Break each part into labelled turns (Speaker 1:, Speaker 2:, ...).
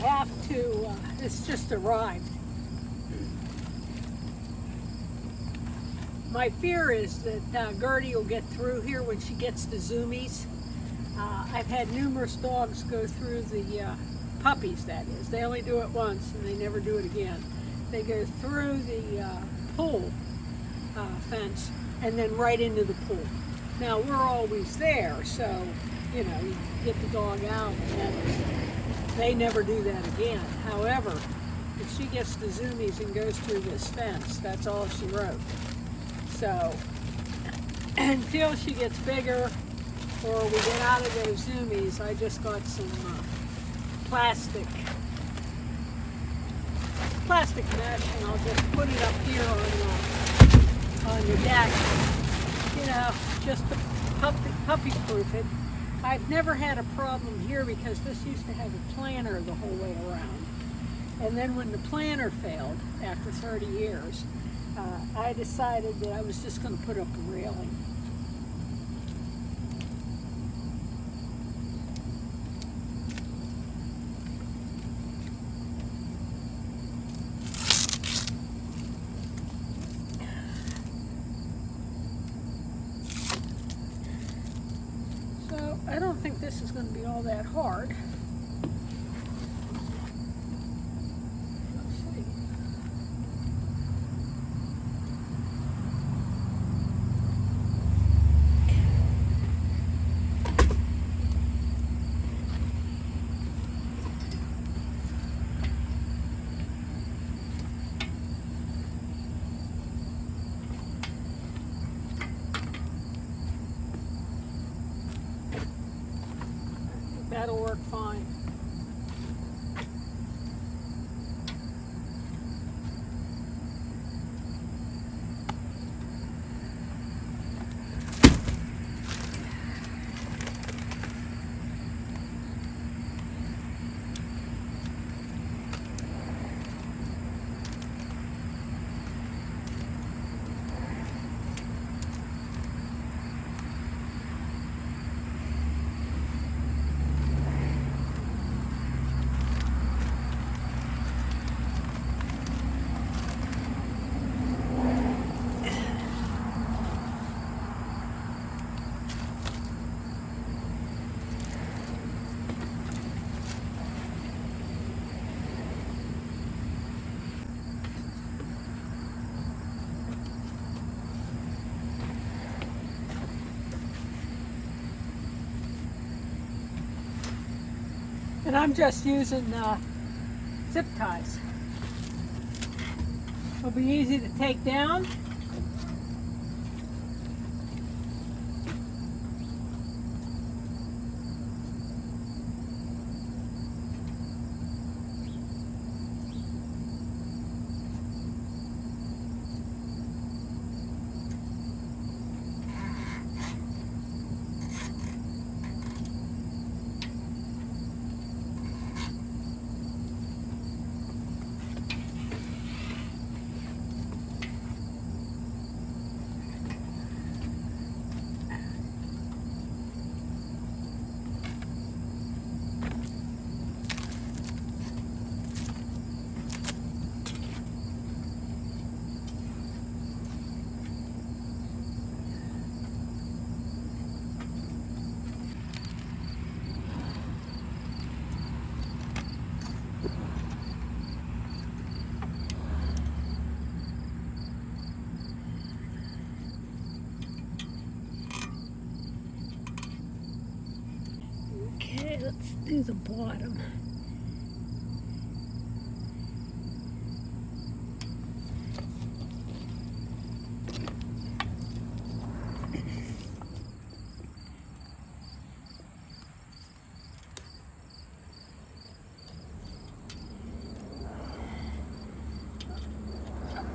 Speaker 1: have to, it's just arrived. My fear is that Gertie will get through here when she gets the zoomies. I've had numerous dogs go through the puppies, that is. They only do it once and they never do it again. They go through the pool fence and then right into the pool. Now we're always there, so you know, you get the dog out and they never do that again. However, if she gets the zoomies and goes through this fence, that's all she wrote. So until she gets bigger or we get out of those zoomies, I just got some plastic mesh, and I'll just put it up here on the deck, you know, just to puppy proof it. I've never had a problem here because this used to have a planter the whole way around. And then when the planter failed after 30 years, I decided that I was just going to put up a railing. So I don't think this is going to be all that hard. That'll work fine. And I'm just using zip ties. It'll be easy to take down. Okay, let's do the bottom.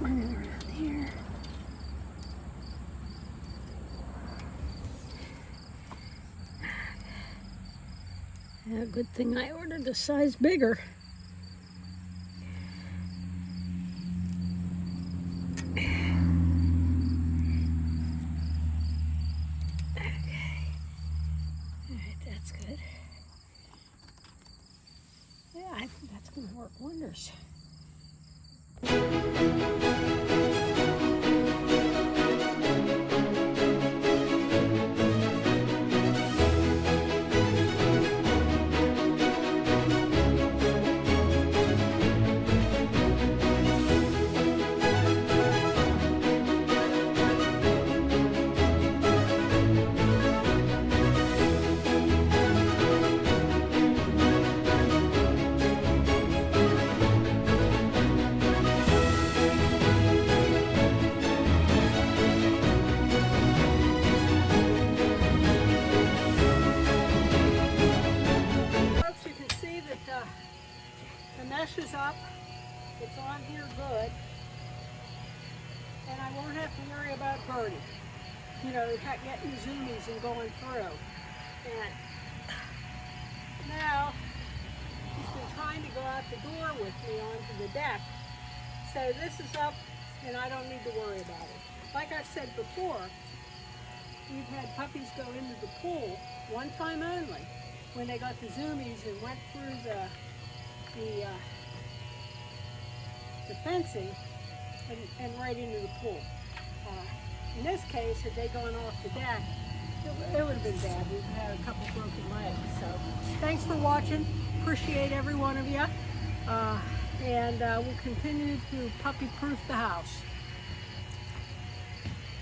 Speaker 1: Run it around here. Yeah, good thing I ordered the size bigger. Okay. All right, that's good. Yeah, I I think that's going to work wonders. The mesh is up, it's on here good, and I won't have to worry about Birdie. You know, getting the zoomies and going through. And now, she's been trying to go out the door with me onto the deck. So this is up, and I don't need to worry about it. Like I said before, we've had puppies go into the pool one time only when they got the zoomies and went through the fencing and right into the pool. In this case, had they gone off the deck, it would have been bad. We've had a couple broken legs. So thanks for watching. Appreciate every one of you. And we'll continue to puppy-proof the house.